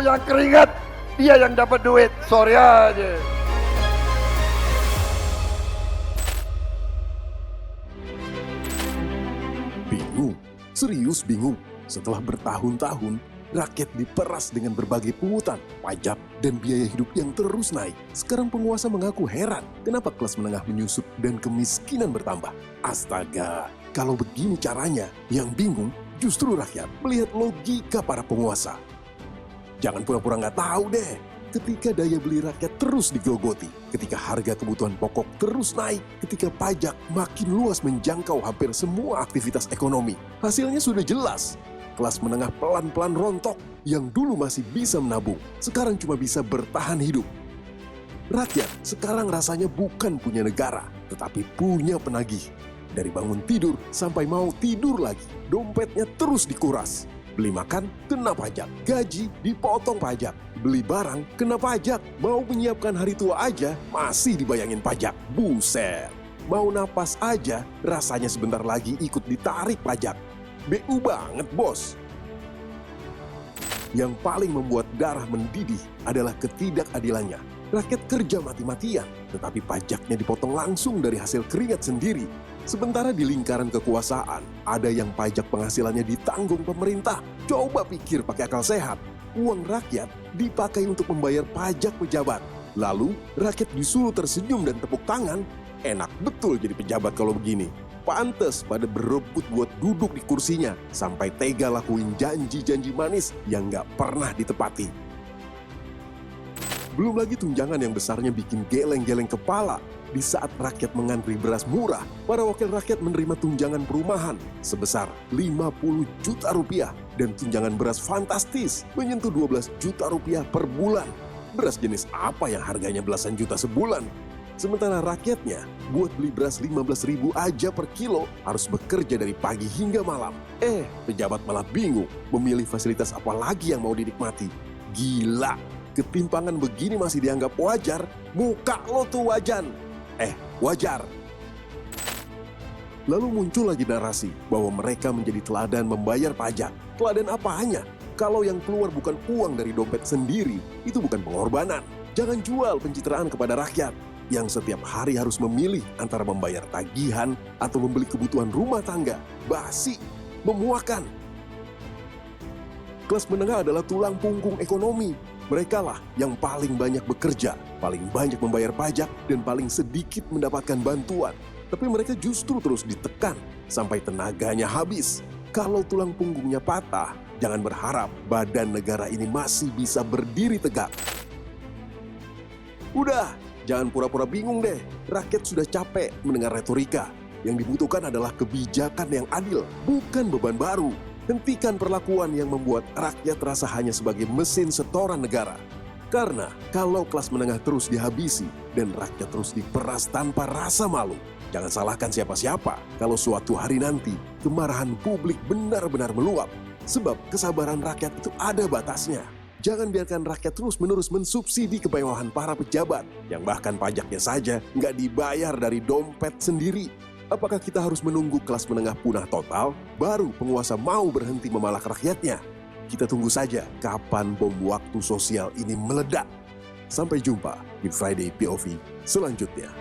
Kalau yang keringat, dia yang dapat duit. Sorry aja. Bingung? Serius bingung? Setelah bertahun-tahun, rakyat diperas dengan berbagai pungutan, pajak, dan biaya hidup yang terus naik. Sekarang penguasa mengaku heran kenapa kelas menengah menyusut dan kemiskinan bertambah. Astaga, kalau begini caranya, yang bingung justru rakyat melihat logika para penguasa. Jangan pura-pura nggak tahu deh. Ketika daya beli rakyat terus digogoti, ketika harga kebutuhan pokok terus naik, ketika pajak makin luas menjangkau hampir semua aktivitas ekonomi, hasilnya sudah jelas. Kelas menengah pelan-pelan rontok, yang dulu masih bisa menabung, sekarang cuma bisa bertahan hidup. Rakyat sekarang rasanya bukan punya negara, tetapi punya penagih. Dari bangun tidur sampai mau tidur lagi, dompetnya terus dikuras. Beli makan, kena pajak. Gaji, dipotong pajak. Beli barang, kena pajak. Mau menyiapkan hari tua aja, masih dibayangin pajak. Buset. Mau napas aja, rasanya sebentar lagi ikut ditarik pajak. BU banget, bos. Yang paling membuat darah mendidih adalah ketidakadilannya. Rakyat kerja mati-matian, tetapi pajaknya dipotong langsung dari hasil keringat sendiri. Sementara di lingkaran kekuasaan, ada yang pajak penghasilannya ditanggung pemerintah. Coba pikir pakai akal sehat. Uang rakyat dipakai untuk membayar pajak pejabat. Lalu, rakyat disuruh tersenyum dan tepuk tangan. Enak betul jadi pejabat kalau begini. Pantes pada berebut buat duduk di kursinya, sampai tega lakuin janji-janji manis yang nggak pernah ditepati. Belum lagi tunjangan yang besarnya bikin geleng-geleng kepala. Di saat rakyat mengantri beras murah, para wakil rakyat menerima tunjangan perumahan sebesar 50 juta rupiah dan tunjangan beras fantastis menyentuh 12 juta rupiah per bulan. Beras jenis apa yang harganya belasan juta sebulan? Sementara rakyatnya buat beli beras 15.000 aja per kilo harus bekerja dari pagi hingga malam. Pejabat malah bingung memilih fasilitas apa lagi yang mau dinikmati. Gila, ketimpangan begini masih dianggap wajar? Muka lo tuh wajan. Wajar. Lalu muncul lagi narasi bahwa mereka menjadi teladan membayar pajak. Teladan apanya? Kalau yang keluar bukan uang dari dompet sendiri, itu bukan pengorbanan. Jangan jual pencitraan kepada rakyat yang setiap hari harus memilih antara membayar tagihan atau membeli kebutuhan rumah tangga. Basi, memuakan. Kelas menengah adalah tulang punggung ekonomi. Mereka lah yang paling banyak bekerja, paling banyak membayar pajak, dan paling sedikit mendapatkan bantuan. Tapi mereka justru terus ditekan sampai tenaganya habis. Kalau tulang punggungnya patah, jangan berharap badan negara ini masih bisa berdiri tegak. Udah, jangan pura-pura bingung deh. Rakyat sudah capek mendengar retorika. Yang dibutuhkan adalah kebijakan yang adil, bukan beban baru. Hentikan perlakuan yang membuat rakyat terasa hanya sebagai mesin setoran negara. Karena kalau kelas menengah terus dihabisi dan rakyat terus diperas tanpa rasa malu, jangan salahkan siapa-siapa kalau suatu hari nanti kemarahan publik benar-benar meluap. Sebab kesabaran rakyat itu ada batasnya. Jangan biarkan rakyat terus-menerus mensubsidi kemewahan para pejabat yang bahkan pajaknya saja nggak dibayar dari dompet sendiri. Apakah kita harus menunggu kelas menengah punah total, baru penguasa mau berhenti memalak rakyatnya? Kita tunggu saja kapan bom waktu sosial ini meledak. Sampai jumpa di Friday POV selanjutnya.